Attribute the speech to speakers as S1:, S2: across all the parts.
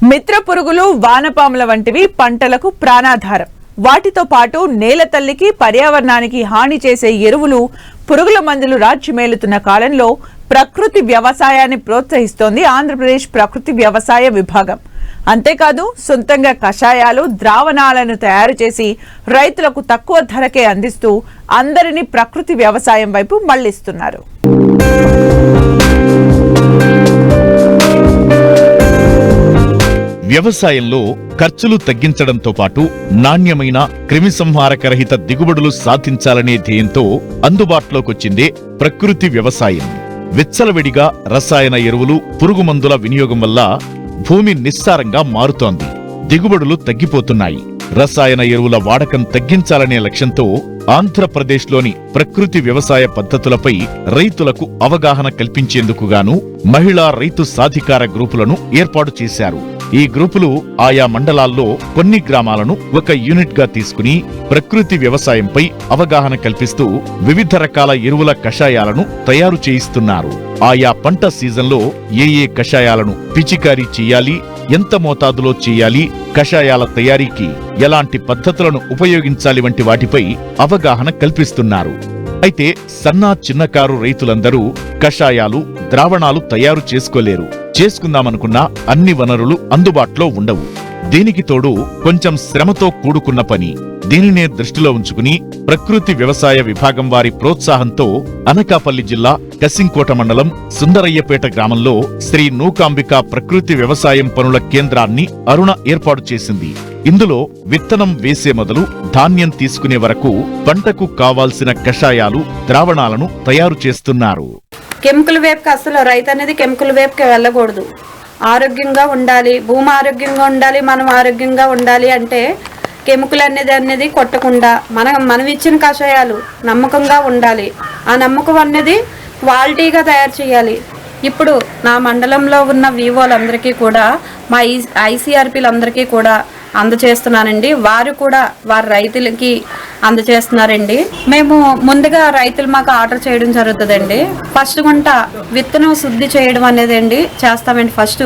S1: మిత్ర పురుగులు, వానపాముల వంటివి పంటలకు ప్రాణాధారం. వాటితో పాటు నేల తల్లికి, పర్యావరణానికి హాని చేసే ఎరువులు, పురుగుల మందులు రాజ్యమేలుతున్న కాలంలో ప్రకృతి వ్యవసాయాన్ని ప్రోత్సహిస్తోంది ఆంధ్రప్రదేశ్ ప్రకృతి వ్యవసాయ విభాగం. అంతేకాదు సొంతంగా కషాయాలు, ద్రావణాలను తయారు చేసి రైతులకు తక్కువ ధరకే అందిస్తూ అందరినీ ప్రకృతి వ్యవసాయం వైపు మళ్లిస్తున్నారు.
S2: వ్యవసాయంలో ఖర్చులు తగ్గించడంతో పాటు నాణ్యమైన క్రిమిసంహారకరహిత దిగుబడులు సాధించాలనే ధ్యేయంతో అందుబాటులోకొచ్చిందే ప్రకృతి వ్యవసాయం. విచ్చలవిడిగా రసాయన ఎరువులు, పురుగుమందుల వినియోగం వల్ల భూమి నిస్సారంగా మారుతోంది. దిగుబడులు తగ్గిపోతున్నాయి. రసాయన ఎరువుల వాడకం తగ్గించాలనే లక్ష్యంతో ఆంధ్రప్రదేశ్లోని ప్రకృతి వ్యవసాయ పద్ధతులపై రైతులకు అవగాహన కల్పించేందుకు గాను మహిళా రైతు సాధికార గ్రూపులను ఏర్పాటు చేశారు. ఈ గ్రూపులు ఆయా మండలాల్లో కొన్ని గ్రామాలను ఒక యూనిట్ గా తీసుకుని ప్రకృతి వ్యవసాయంపై అవగాహన కల్పిస్తూ వివిధ రకాల ఎరువుల కషాయాలను తయారు చేయిస్తున్నారు. ఆయా పంట సీజన్లో ఏ కషాయాలను పిచికారీ చేయాలి, ఎంత మోతాదులో చేయాలి, కషాయాల తయారీకి ఎలాంటి పద్ధతులను ఉపయోగించాలి వంటి వాటిపై అవగాహన కల్పిస్తున్నారు. అయితే సన్నా చిన్నకారు రైతులందరూ కషాయాలు, ద్రావణాలు తయారు చేసుకోలేరు. చేసుకుందామనుకున్నా అన్ని వనరులు అందుబాటులో ఉండవు. దీనికి తోడు కొంచెం శ్రమతో కూడుకున్న పని. దీనినే దృష్టిలో ఉంచుకుని ప్రకృతి వ్యవసాయ విభాగం వారి ప్రోత్సాహంతో అనకాపల్లి జిల్లా కసింకోట మండలం సుందరయ్యపేట గ్రామంలో శ్రీ నూకాంబిక ప్రకృతి వ్యవసాయం పనుల కేంద్రాన్ని అరుణ ఏర్పాటు చేసింది. ఇందులో విత్తనం వేసే మొదలు ధాన్యం తీసుకునే వరకు పంటకు కావాల్సిన కషాయాలు, ద్రావణాలను తయారు చేస్తున్నారు.
S3: కెమికల్ వేపుకి అసలు రైతు అనేది కెమికల్ వేపుకి వెళ్ళకూడదు. ఆరోగ్యంగా ఉండాలి, భూమి ఆరోగ్యంగా ఉండాలి, మనం ఆరోగ్యంగా ఉండాలి అంటే కెమికల్ అనేది కొట్టకుండా మనం ఇచ్చిన కషాయాలు నమ్మకంగా ఉండాలి. ఆ నమ్మకం అనేది క్వాలిటీగా తయారు చేయాలి. ఇప్పుడు నా మండలంలో ఉన్న వివోలందరికీ కూడా, మా ఐసీఆర్పీలందరికీ కూడా అందజేస్తున్నానండి. వారు కూడా వారి రైతులకి అందజేస్తున్నారండి. మేము ముందుగా రైతులు మాకు ఆర్డర్ చేయడం జరుగుతుందండి. ఫస్ట్ గుంట విత్తనం శుద్ధి చేయడం అనేది అండి చేస్తామండి. ఫస్ట్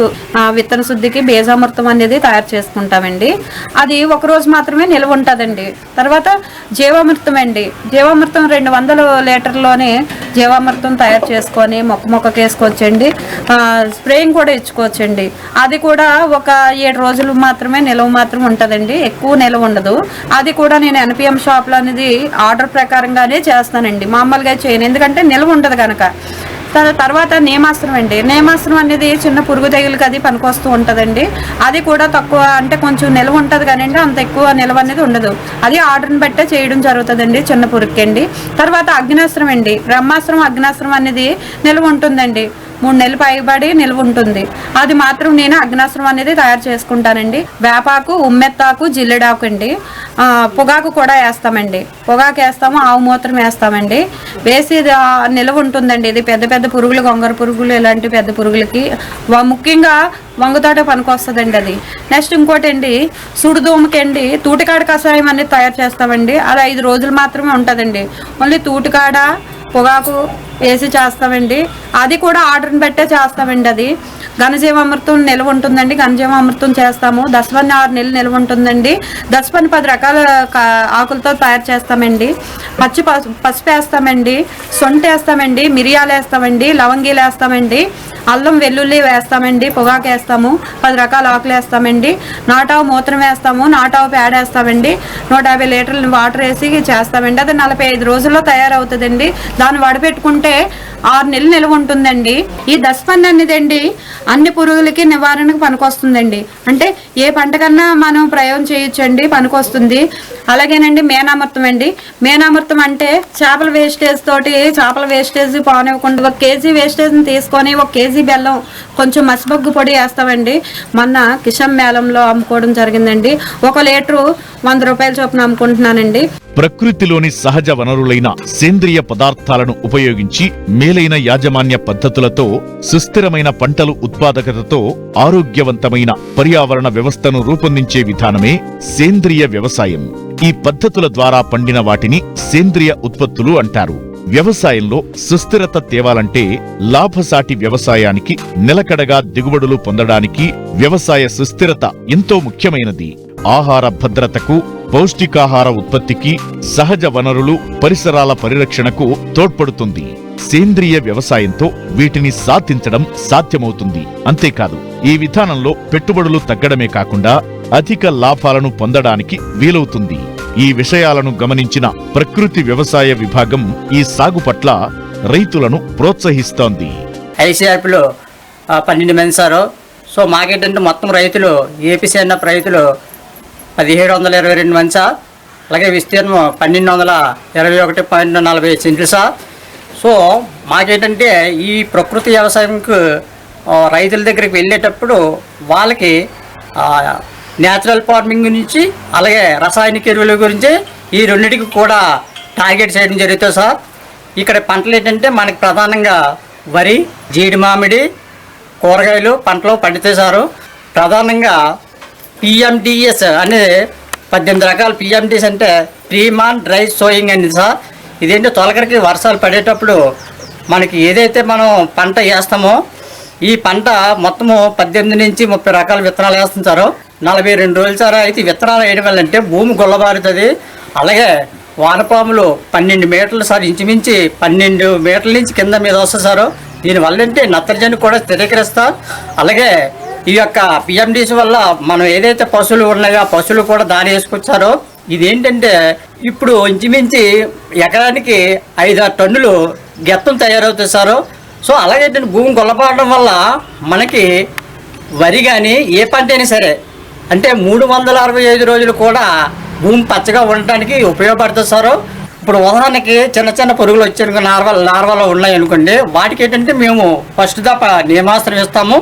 S3: విత్తన శుద్ధికి బీజామృతం అనేది తయారు చేసుకుంటామండి. అది ఒక రోజు మాత్రమే నిల్వ ఉంటుందండి. తర్వాత జీవామృతం అండి. జీవామృతం 200 లీటర్లోనే జీవామృతం తయారు చేసుకొని మొక్కకి వేసుకోవచ్చండి. స్ప్రేయింగ్ కూడా ఇచ్చుకోవచ్చండి. అది కూడా ఒక 7 రోజులు మాత్రమే నిల్వ మాత్రం ఉంటుందండి. ఎక్కువ నిల్వ ఉండదు. అది కూడా నేను ఎన్పిఎం షాప్లో అనేది ఆర్డర్ ప్రకారంగానే చేస్తానండి. మామూలుగా చేయను, ఎందుకంటే నిల్వ ఉండదు కనుక. తర్వాత నేమాస్త్రం అండి. నేమాస్త్రం అనేది చిన్న పురుగు తెగులకి అది పనికొస్తూ ఉంటుందండి. అది కూడా తక్కువ, అంటే కొంచెం నిల్వ ఉంటుంది కానీ అంత ఎక్కువ నిల్వ అనేది ఉండదు. అది ఆర్డర్ని బట్టే చేయడం జరుగుతుందండి చిన్న పురుగుకి అండి. తర్వాత అగ్నాస్త్రం అండి. బ్రహ్మాస్త్రం, అగ్నాస్త్రం అనేది నిల్వ ఉంటుందండి. 3 నెలలు పైబడి నిల్వ ఉంటుంది. అది మాత్రం నేను అగ్నాస్త్రం అనేది తయారు చేసుకుంటానండి. వేపాకు, ఉమ్మెత్తాకు, జిల్లెడాకు అండి. పొగాకు కూడా వేస్తామండి. పొగాకు వేస్తాము, ఆవు మూత్రం వేస్తామండి. వేసి నిల్వ ఉంటుందండి. ఇది పెద్ద పెద్ద పురుగులు, గొంగర పురుగులు, ఇలాంటి పెద్ద పురుగులకి ముఖ్యంగా వంగుతాట పనికొస్తుందండి అది. నెక్స్ట్ ఇంకోటి అండి, సుడిదోమకి అండి తూటికాడ కషాయం అనేది తయారు చేస్తామండి. అది 5 రోజులు మాత్రమే ఉంటుందండి. ఓన్లీ తూటికాడ, పొగాకు వేసి చేస్తామండి. అది కూడా ఆర్డర్ని బట్టే చేస్తామండి. అది ఘనజీవామృతం నిల్వ ఉంటుందండి. ఘనజీవామృతం చేస్తాము. దశపని 6 నెలలు నిల్వ ఉంటుందండి. దశపని 10 రకాల ఆకులతో తయారు చేస్తామండి. పసుపు వేస్తామండి, సొంట వేస్తామండి, మిరియాలు వేస్తామండి, లవంగీలు వేస్తామండి, అల్లం వెల్లుల్లి వేస్తామండి, పొగాకు వేస్తాము, 10 రకాల ఆకులు వేస్తామండి, నాటావు మూత్రం వేస్తాము, నాటావు పేడ వేస్తామండి, 150 లీటర్లు వాటర్ వేసి చేస్తామండి. అది 45 రోజుల్లో తయారవుతుందండి. దాన్ని వడపెట్టుకుంటే 6 నెలలు నిల్వ ఉంటుందండి. ఈ దశపని అనేది అండి అన్ని పురుగులకి నివారణకు పనికొస్తుందండి. అంటే ఏ పంట కన్నా మనం ప్రయోగం చేయొచ్చండి, పనికొస్తుంది. అలాగేనండి మేనామృతం అండి. మేనామృతం అంటే చేపల వేస్టేజ్ తోటి, చేపల వేస్టేజ్ పానివ్వకుండా 1 కేజీ వేస్టేజ్ని తీసుకొని 1 కేజీ బెల్లం, కొంచెం మసిబొగ్గు పొడి వేస్తామండి. మొన్న కిషన్ మేళంలో అమ్ముకోవడం జరిగిందండి. 1 లీటరు 100 రూపాయల చొప్పున అమ్ముకుంటున్నానండి.
S2: ప్రకృతిలోని సహజ వనరులైన సేంద్రియ పదార్థాలను ఉపయోగించి మేలైన యాజమాన్య పద్ధతులతో సుస్థిరమైన పంటలు ఉత్పాదకతతో ఆరోగ్యవంతమైన పర్యావరణ వ్యవస్థను రూపొందించే విధానమే సేంద్రియ వ్యవసాయం. ఈ పద్ధతుల ద్వారా పండిన వాటిని సేంద్రియ ఉత్పత్తులు అంటారు. వ్యవసాయంలో సుస్థిరత తేవాలంటే లాభసాటి వ్యవసాయానికి, నిలకడగా దిగుబడులు పొందడానికి వ్యవసాయ సుస్థిరత ఎంతో ముఖ్యమైనది. ఆహార భద్రతకు, పౌష్టికాహార ఉత్పత్తికి, సహజ వనరులు, పరిసరాల పరిరక్షణకు తోడ్పడుతుంది. సేంద్రియ వ్యవసాయంతో వీటిని సాధించడం సాధ్యమవుతుంది. అంతేకాదు, ఈ విధానంలో పెట్టుబడులు తగ్గడమే కాకుండా అధిక లాభాలను పొందడానికి వీలవుతుంది. ఈ విషయాలను గమనించిన ప్రకృతి వ్యవసాయ విభాగం ఈ సాగు పట్ల రైతులను ప్రోత్సహిస్తోంది.
S4: ఐసీఆర్పీలో 12 మంది సారు. సో మాకేంటంటే మొత్తం రైతులు ఏపీసీఎన్ఎఫ్ రైతులు 1722 మంది సార్. అలాగే విస్తీర్ణం 1221.40 సెంట్లు సార్. సో మాకేంటంటే ఈ ప్రకృతి వ్యవసాయంకు రైతుల దగ్గరికి వెళ్ళేటప్పుడు వాళ్ళకి న్యాచురల్ ఫార్మింగ్ గురించి, అలాగే రసాయనిక ఎరువుల గురించి ఈ రెండింటికి కూడా టార్గెట్ చేయడం జరుగుతుంది సార్. ఇక్కడ పంటలు ఏంటంటే మనకి ప్రధానంగా వరి, జీడి మామిడి, కూరగాయలు పంటలు పండుతాయి సారు. ప్రధానంగా పిఎండిఎస్ అనే 18 రకాల పిఎండిఎస్ అంటే ప్రీమాన్ డ్రై సోయింగ్ అనేది సార్. ఇదేంటో తొలకరికి వర్షాలు పడేటప్పుడు మనకి ఏదైతే మనం పంట వేస్తామో ఈ పంట మొత్తము 18 నుంచి 30 రకాల విత్తనాలు వేస్తుంటారు. 42 రోజులు సార్. అయితే విత్తనాలు వేయడం వల్ల అంటే భూమి గుల్లబారుతుంది. అలాగే వానపాములు 12 మీటర్లు సార్, ఇంచుమించి 12 మీటర్ల నుంచి కింద మీద వస్తుంది సార్. దీనివల్ల అంటే నత్రజని కూడా స్థిరీకరిస్తారు. అలాగే ఈ యొక్క పిఎండిసి వల్ల మనం ఏదైతే పశువులు ఉన్నాయో ఆ పశువులు కూడా దాని వేసుకొచ్చారో ఇదేంటంటే ఇప్పుడు ఇంచుమించి ఎకరానికి 5-6 టన్నులు గెత్తం తయారవుతుంది సార్. సో అలాగే భూమి గొల్లబారడం వల్ల మనకి వరి కానీ ఏ పంట అయినా సరే అంటే 365 రోజులు కూడా భూమి పచ్చగా ఉండటానికి ఉపయోగపడుతుంది సార్. ఇప్పుడు ఉదాహరణకి చిన్న చిన్న పురుగులు వచ్చి లార్వాలు ఉన్నాయి అనుకోండి, వాటికి ఏంటంటే మేము ఫస్ట్ దఫా నియమాస్త్రం ఇస్తాము.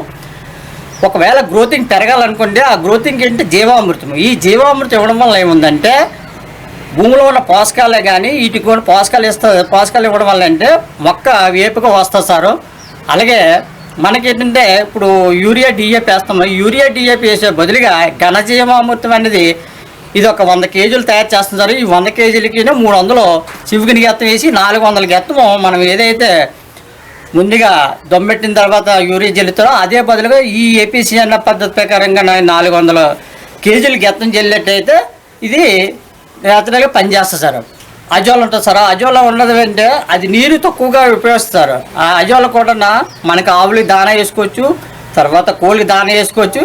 S4: ఒకవేళ గ్రోతింగ్ పెరగాలనుకోండి, ఆ గ్రోతింగ్ ఏంటి జీవామృతం. ఈ జీవామృతం ఇవ్వడం వల్ల ఏముందంటే భూమిలో ఉన్న పోషకాలే కానీ వీటికి కూడా పోషకాలు ఇవ్వడం వల్ల అంటే మొక్క వేపుగా వస్తుంది సారు. అలాగే మనకేంటంటే ఇప్పుడు యూరియా డిఏపి వేస్తాము. యూరియా డిఏపి వేసే బదులుగా ఘనజీవామృతం అనేది ఇది ఒక 100 కేజీలు తయారు చేస్తున్నారు. ఈ 100 కేజీలకి 300 చివుకుని గెత్తం వేసి 400 గెత్తము మనం ఏదైతే ముందుగా దొమ్మెట్టిన తర్వాత యూరియా జల్లుతారో అదే బదులుగా ఈ ఏపీసీఎన్ఎఫ్ పద్ధతి ప్రకారంగా 400 కేజీలు గెత్తం జల్లినట్టయితే ఇది నేచురల్గా పనిచేస్తుంది సార్. అజోలా ఉంటుంది సార్. అజోలా ఉన్నది అంటే అది నీరు తక్కువగా ఉపయోగిస్తారు. ఆ అజోలా కూడా మనకు ఆవులకి దానా వేసుకోవచ్చు, తర్వాత కోళ్ళకి దానా వేసుకోవచ్చు.